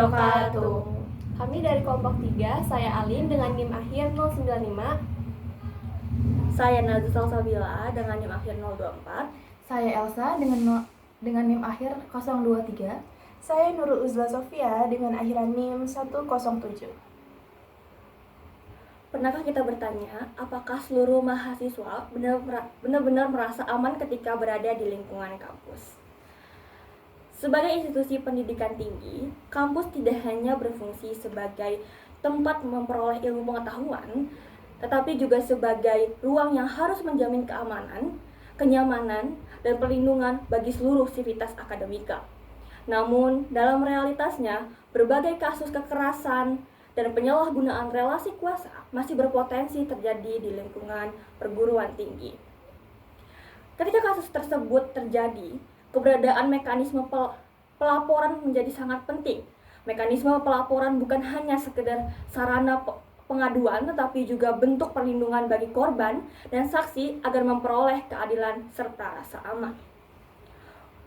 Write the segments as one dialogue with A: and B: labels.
A: wabarakatuh.
B: Kami dari kelompok 3, saya Alin dengan NIM akhir 095.
A: Saya Nazul Salsabila dengan NIM akhir 024.
C: Saya Elsa dengan NIM akhir 023.
D: Saya Nurul Uzla Sofia dengan akhiran NIM 107.
A: Pernahkah kita bertanya, apakah seluruh mahasiswa benar-benar merasa aman ketika berada di lingkungan kampus? Sebagai institusi pendidikan tinggi, kampus tidak hanya berfungsi sebagai tempat memperoleh ilmu pengetahuan, tetapi juga sebagai ruang yang harus menjamin keamanan, kenyamanan, dan perlindungan bagi seluruh sivitas akademika. Namun, dalam realitasnya, berbagai kasus kekerasan dan penyalahgunaan relasi kuasa masih berpotensi terjadi di lingkungan perguruan tinggi. Ketika kasus tersebut terjadi, keberadaan mekanisme pelaporan menjadi sangat penting. Mekanisme pelaporan bukan hanya sekedar sarana pengaduan, tetapi juga bentuk perlindungan bagi korban dan saksi agar memperoleh keadilan serta rasa aman.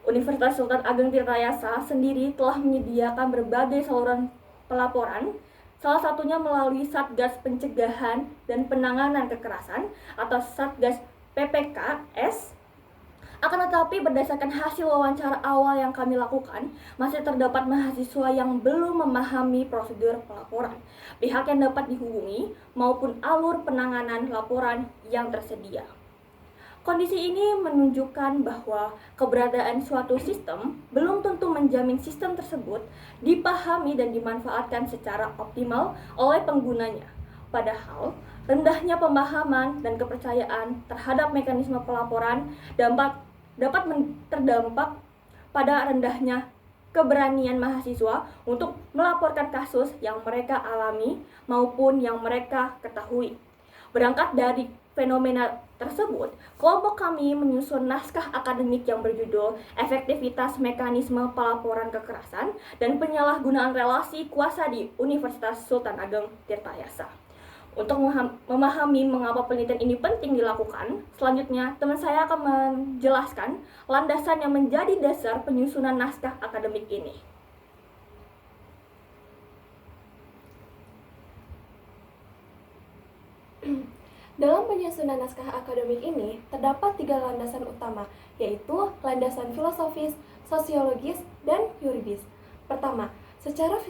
A: Universitas Sultan Ageng Tirtayasa sendiri telah menyediakan berbagai saluran pelaporan, salah satunya melalui Satgas Pencegahan dan Penanganan Kekerasan atau Satgas PPKS. Akan tetapi berdasarkan hasil wawancara awal yang kami lakukan, masih terdapat mahasiswa yang belum memahami prosedur pelaporan, pihak yang dapat dihubungi, maupun alur penanganan laporan yang tersedia. Kondisi ini menunjukkan bahwa keberadaan suatu sistem belum tentu menjamin sistem tersebut dipahami dan dimanfaatkan secara optimal oleh penggunanya. Padahal, rendahnya pemahaman dan kepercayaan terhadap mekanisme pelaporan dapat terdampak pada rendahnya keberanian mahasiswa untuk melaporkan kasus yang mereka alami maupun yang mereka ketahui. Berangkat dari fenomena tersebut, kelompok kami menyusun naskah akademik yang berjudul Efektivitas Mekanisme Pelaporan Kekerasan dan Penyalahgunaan Relasi Kuasa di Universitas Sultan Ageng Tirtayasa. Untuk memahami mengapa penelitian ini penting dilakukan, selanjutnya teman saya akan menjelaskan landasan yang menjadi dasar penyusunan naskah akademik ini.
B: Dalam penyusunan naskah akademik ini, terdapat 3 landasan utama, yaitu landasan filosofis, sosiologis, dan yuridis. Pertama, secara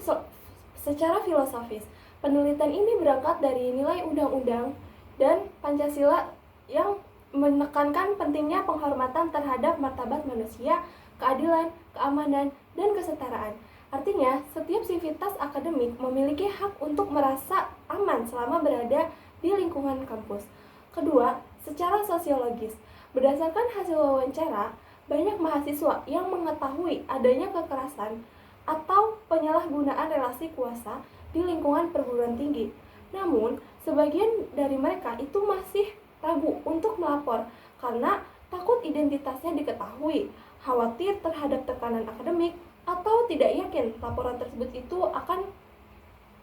B: filosofis, penelitian ini berangkat dari nilai undang-undang dan Pancasila yang menekankan pentingnya penghormatan terhadap martabat manusia, keadilan, keamanan, dan kesetaraan. Artinya, setiap sivitas akademik memiliki hak untuk merasa aman selama berada di lingkungan kampus. Kedua, secara sosiologis, berdasarkan hasil wawancara, banyak mahasiswa yang mengetahui adanya kekerasan atau penyalahgunaan relasi kuasa di lingkungan perguruan tinggi. Namun, sebagian dari mereka itu masih ragu untuk melapor karena takut identitasnya diketahui, khawatir terhadap tekanan akademik, atau tidak yakin laporan tersebut itu akan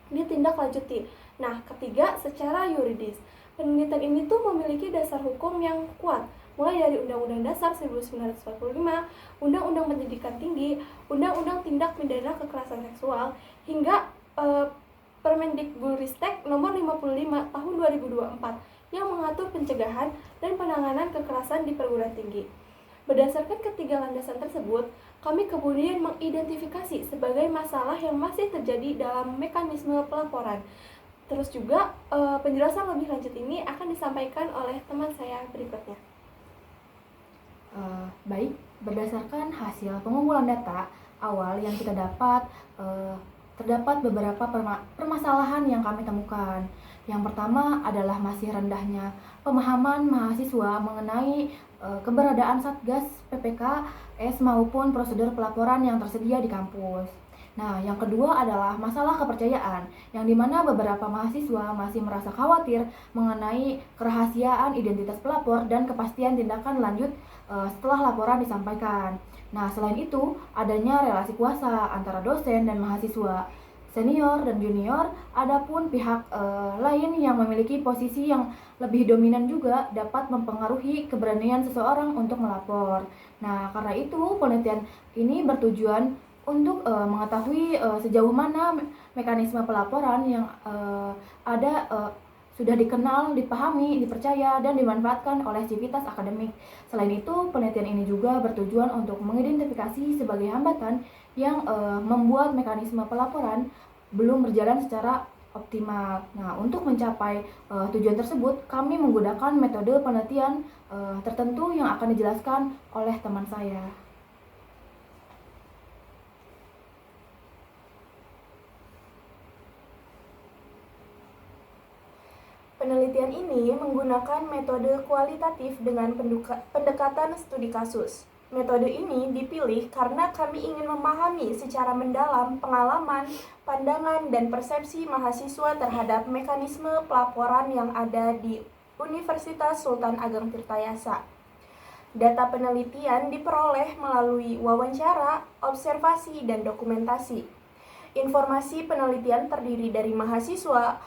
B: ditindaklanjuti. Nah, ketiga, secara yuridis. Penelitian ini tuh memiliki dasar hukum yang kuat, mulai dari Undang-Undang Dasar 1945, Undang-Undang Pendidikan Tinggi, Undang-Undang Tindak Pidana Kekerasan Seksual, hingga Permendikbudristek nomor 55 tahun 2024 yang mengatur pencegahan dan penanganan kekerasan di perguruan tinggi. Berdasarkan ketiga landasan tersebut, kami kemudian mengidentifikasi sebagai masalah yang masih terjadi dalam mekanisme pelaporan. Terus juga penjelasan lebih lanjut ini akan disampaikan oleh teman saya berikutnya.
C: Baik, berdasarkan hasil pengumpulan data awal yang kita dapat, terdapat beberapa permasalahan yang kami temukan. Yang pertama adalah masih rendahnya pemahaman mahasiswa mengenai keberadaan Satgas PPKS maupun prosedur pelaporan yang tersedia di kampus. Nah, yang kedua adalah masalah kepercayaan, yang dimana beberapa mahasiswa masih merasa khawatir mengenai kerahasiaan identitas pelapor dan kepastian tindakan lanjut setelah laporan disampaikan. Nah, selain itu, adanya relasi kuasa antara dosen dan mahasiswa, senior dan junior, adapun pihak lain yang memiliki posisi yang lebih dominan juga dapat mempengaruhi keberanian seseorang untuk melapor. Nah, karena itu penelitian ini bertujuan untuk mengetahui sejauh mana mekanisme pelaporan yang ada sudah dikenal, dipahami, dipercaya, dan dimanfaatkan oleh sivitas akademik. Selain itu, penelitian ini juga bertujuan untuk mengidentifikasi sebagai hambatan yang membuat mekanisme pelaporan belum berjalan secara optimal. Nah, untuk mencapai tujuan tersebut, kami menggunakan metode penelitian tertentu yang akan dijelaskan oleh teman saya.
D: Penelitian ini menggunakan metode kualitatif dengan pendekatan studi kasus. Metode ini dipilih karena kami ingin memahami secara mendalam pengalaman, pandangan, dan persepsi mahasiswa terhadap mekanisme pelaporan yang ada di Universitas Sultan Ageng Tirtayasa. Data penelitian diperoleh melalui wawancara, observasi, dan dokumentasi. Informasi penelitian terdiri dari mahasiswa,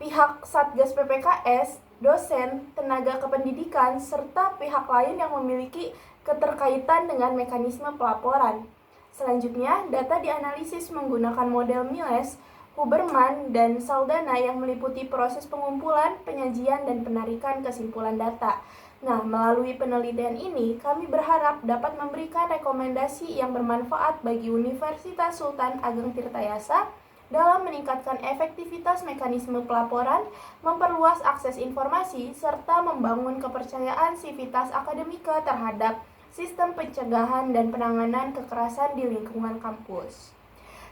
D: pihak Satgas PPKS, dosen, tenaga kependidikan, serta pihak lain yang memiliki keterkaitan dengan mekanisme pelaporan. Selanjutnya, data dianalisis menggunakan model Miles, Huberman, dan Saldana yang meliputi proses pengumpulan, penyajian, dan penarikan kesimpulan data. Nah, melalui penelitian ini, kami berharap dapat memberikan rekomendasi yang bermanfaat bagi Universitas Sultan Ageng Tirtayasa dalam meningkatkan efektivitas mekanisme pelaporan, memperluas akses informasi, serta membangun kepercayaan sivitas akademika terhadap sistem pencegahan dan penanganan kekerasan di lingkungan kampus.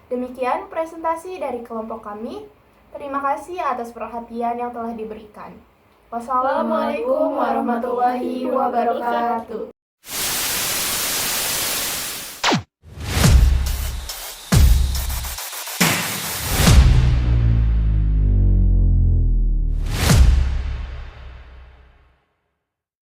D: Demikian presentasi dari kelompok kami. Terima kasih atas perhatian yang telah diberikan. Wassalamualaikum warahmatullahi wabarakatuh.